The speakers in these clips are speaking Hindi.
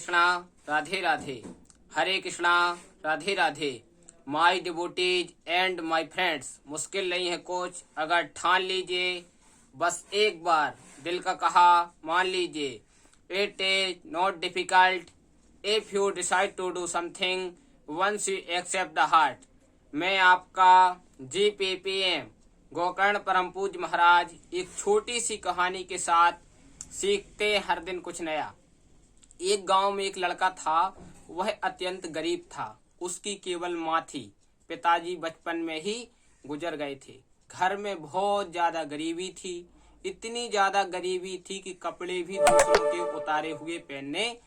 Krishna, Radhe Radhe. Hare Krishna, Radhe Radhe. My devotees and my friends, मुश्किल नहीं है कुछ अगर ठान लीजिए, बस एक बार दिल का कहा मान लीजिए। It is not difficult if you decide to do something once you accept the heart. मैं आपका GPPM गोकर्ण परम पूज्य महाराज एक छोटी सी कहानी के साथ सीखते हर दिन कुछ नया। एक गांव में एक लड़का था, वह अत्यंत गरीब था। उसकी केवल माँ थी। पिताजी बचपन में ही गुजर गए थे। घर में बहुत ज्यादा गरीबी थी, इतनी ज्यादा गरीबी थी कि कपड़े भी दूसरों के उतारे हुए पहनने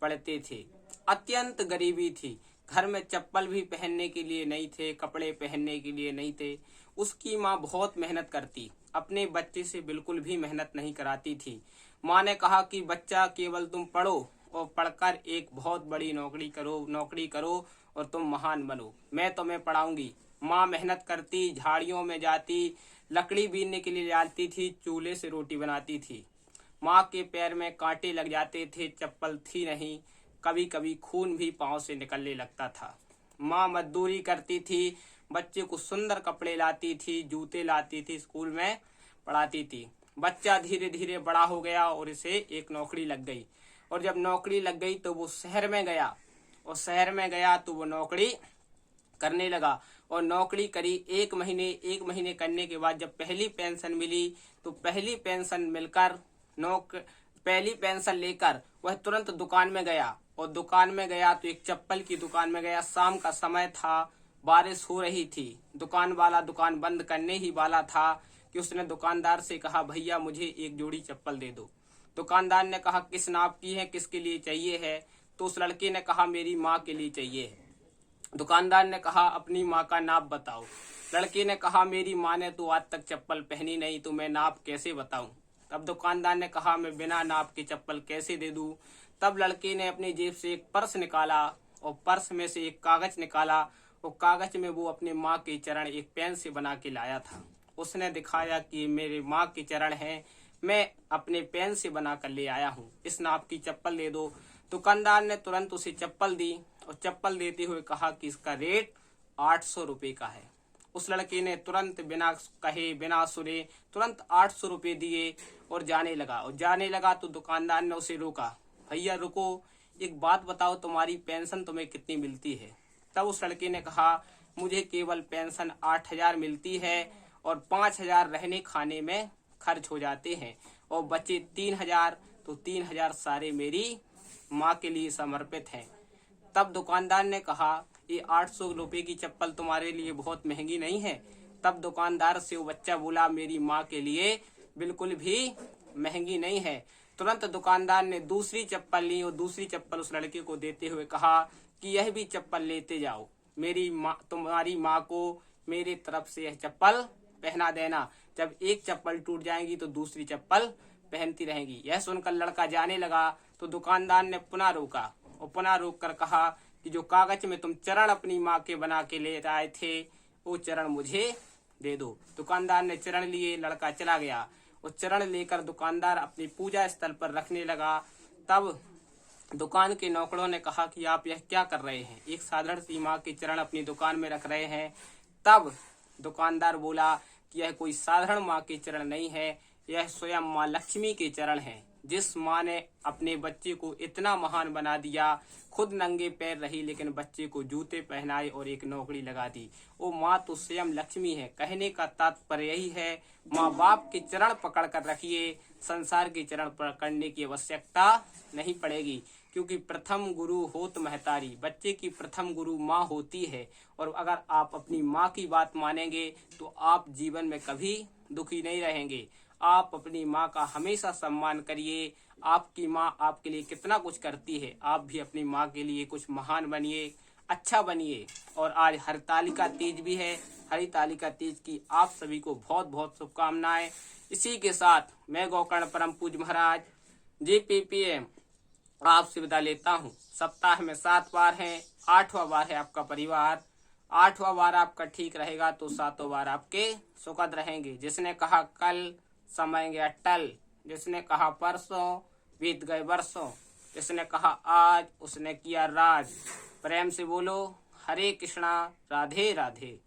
पड़ते थे। अत्यंत गरीबी थी। घर में चप्पल भी पहनने के लिए नहीं थे, कपड़े पहनने के लिए नहीं थे। उसकी माँ बहुत मेहनत करती, अपने बच्चे से बिल्कुल भी मेहनत नहीं कराती थी। माँ ने कहा कि बच्चा केवल तुम पढ़ो और पढ़कर एक बहुत बड़ी नौकरी करो और तुम महान बनो, मैं तुम्हें पढ़ाऊंगी। माँ मेहनत करती, झाड़ियों में जाती, लकड़ी बीनने के लिए जाती थी, चूल्हे से रोटी बनाती थी। माँ के पैर में कांटे लग जाते थे, चप्पल थी नहीं, कभी कभी खून भी पाँव से निकलने लगता था। माँ मजदूरी करती थी, बच्चे को सुंदर कपड़े लाती थी, जूते लाती थी, स्कूल में पढ़ाती थी। बच्चा धीरे धीरे बड़ा हो गया और इसे एक नौकरी लग गई। और जब नौकरी लग गई तो वो शहर में गया, और शहर में गया तो वो नौकरी करने लगा। और नौकरी करी एक महीने करने के बाद जब पहली पेंशन मिली तो पहली पेंशन लेकर वह तुरंत दुकान में गया। और दुकान में गया तो एक चप्पल की दुकान में गया। शाम का समय था, बारिश हो रही थी। दुकान वाला दुकान बंद करने ही वाला था कि उसने दुकानदार से कहा, भैया मुझे एक जोड़ी चप्पल दे दो। दुकानदार ने कहा, किस नाप की है, किसके लिए चाहिए है? तो उस लड़के ने कहा, मेरी माँ के लिए चाहिए है। दुकानदार ने कहा, अपनी माँ का नाप बताओ। लड़के ने कहा, मेरी माँ ने तो आज तक चप्पल पहनी नहीं, तो मैं नाप कैसे बताऊं? तब दुकानदार ने कहा, मैं बिना नाप के चप्पल कैसे दे दूं? तब लड़के ने अपनी जेब से एक पर्स निकाला और पर्स में से एक कागज निकाला और कागज में वो अपने माँ के चरण एक पेन से बना के लाया था। उसने दिखाया कि मेरे माँ के चरण हैं, मैं अपने पेन से बना कर ले आया हूँ, इस नाप की चप्पल दे दो। दुकानदार ने तुरंत उसे चप्पल दी और चप्पल देते हुए कहा कि इसका रेट 800 रुपये का है। उस लड़के ने तुरंत बिना कहे बिना सुने तुरंत 800 रुपये दिए और जाने लगा तो दुकानदार ने उसे रोका, भैया रुको, एक बात बताओ, तुम्हारी पेंशन तुम्हें कितनी मिलती है? तब उस लड़के ने कहा, मुझे केवल पेंशन 8000 मिलती है और 5000 रहने खाने में खर्च हो जाते हैं और बचे 3000, तो 3000 सारे मेरी माँ के लिए समर्पित हैं। तब दुकानदार ने कहा, ये 800 रुपये की चप्पल तुम्हारे लिए बहुत महंगी नहीं है? तब दुकानदार से वो बच्चा बोला, मेरी माँ के लिए बिल्कुल भी महंगी नहीं है। तुरंत दुकानदार ने दूसरी चप्पल ली और दूसरी चप्पल उस लड़के को देते हुए कहा कि यह भी चप्पल लेते जाओ, तुम्हारी माँ को मेरी तरफ से यह चप्पल पहना देना। जब एक चप्पल टूट जाएगी तो दूसरी चप्पल पहनती रहेगी। यह सुनकर लड़का जाने लगा तो दुकानदार ने पुनः रोका और पुनः रोक कर कहा कि जो कागज में तुम चरण अपनी माँ के बना के ले आए थे, वो चरण मुझे दे दो। दुकानदार ने चरण लिए, लड़का चला गया। वो चरण लेकर दुकानदार अपनी पूजा स्थल पर रखने लगा। तब दुकान के नौकरों ने कहा कि आप यह क्या कर रहे हैं? एक साधारण सी माँ के चरण अपनी दुकान में रख रहे हैं। तब दुकानदार बोला कि यह कोई साधारण माँ के चरण नहीं है, यह स्वयं माँ लक्ष्मी के चरण हैं। जिस माँ ने अपने बच्चे को इतना महान बना दिया, खुद नंगे पैर रही लेकिन बच्चे को जूते पहनाए और एक नौकरी लगा दी, वो माँ तो स्वयं लक्ष्मी है। कहने का तात्पर्य यही है, माँ बाप के चरण पकड़ कर रखिए, संसार के चरण पकड़ने की आवश्यकता नहीं पड़ेगी, क्योंकि प्रथम गुरु होत महतारी, बच्चे की प्रथम गुरु माँ होती है। और अगर आप अपनी माँ की बात मानेंगे तो आप जीवन में कभी दुखी नहीं रहेंगे। आप अपनी माँ का हमेशा सम्मान करिए। आपकी माँ आपके लिए कितना कुछ करती है, आप भी अपनी माँ के लिए कुछ महान बनिए, अच्छा बनिए। और आज हरतालिका तीज भी है, हरितालिका तीज की आप सभी को बहुत बहुत शुभकामनाएं। इसी के साथ मैं गोकर्ण परम पूज्य महाराज GPPM आपसे विदा लेता हूँ। सप्ताह में 7 बार है, 8वां बार है आपका परिवार। 8वां बार आपका ठीक रहेगा तो 7वां बार आपके सुखद रहेंगे। जिसने कहा कल समय गया टल, जिसने कहा परसों बीत गए बरसों। इसने कहा आज, उसने किया राज। प्रेम से बोलो हरे कृष्णा, राधे राधे।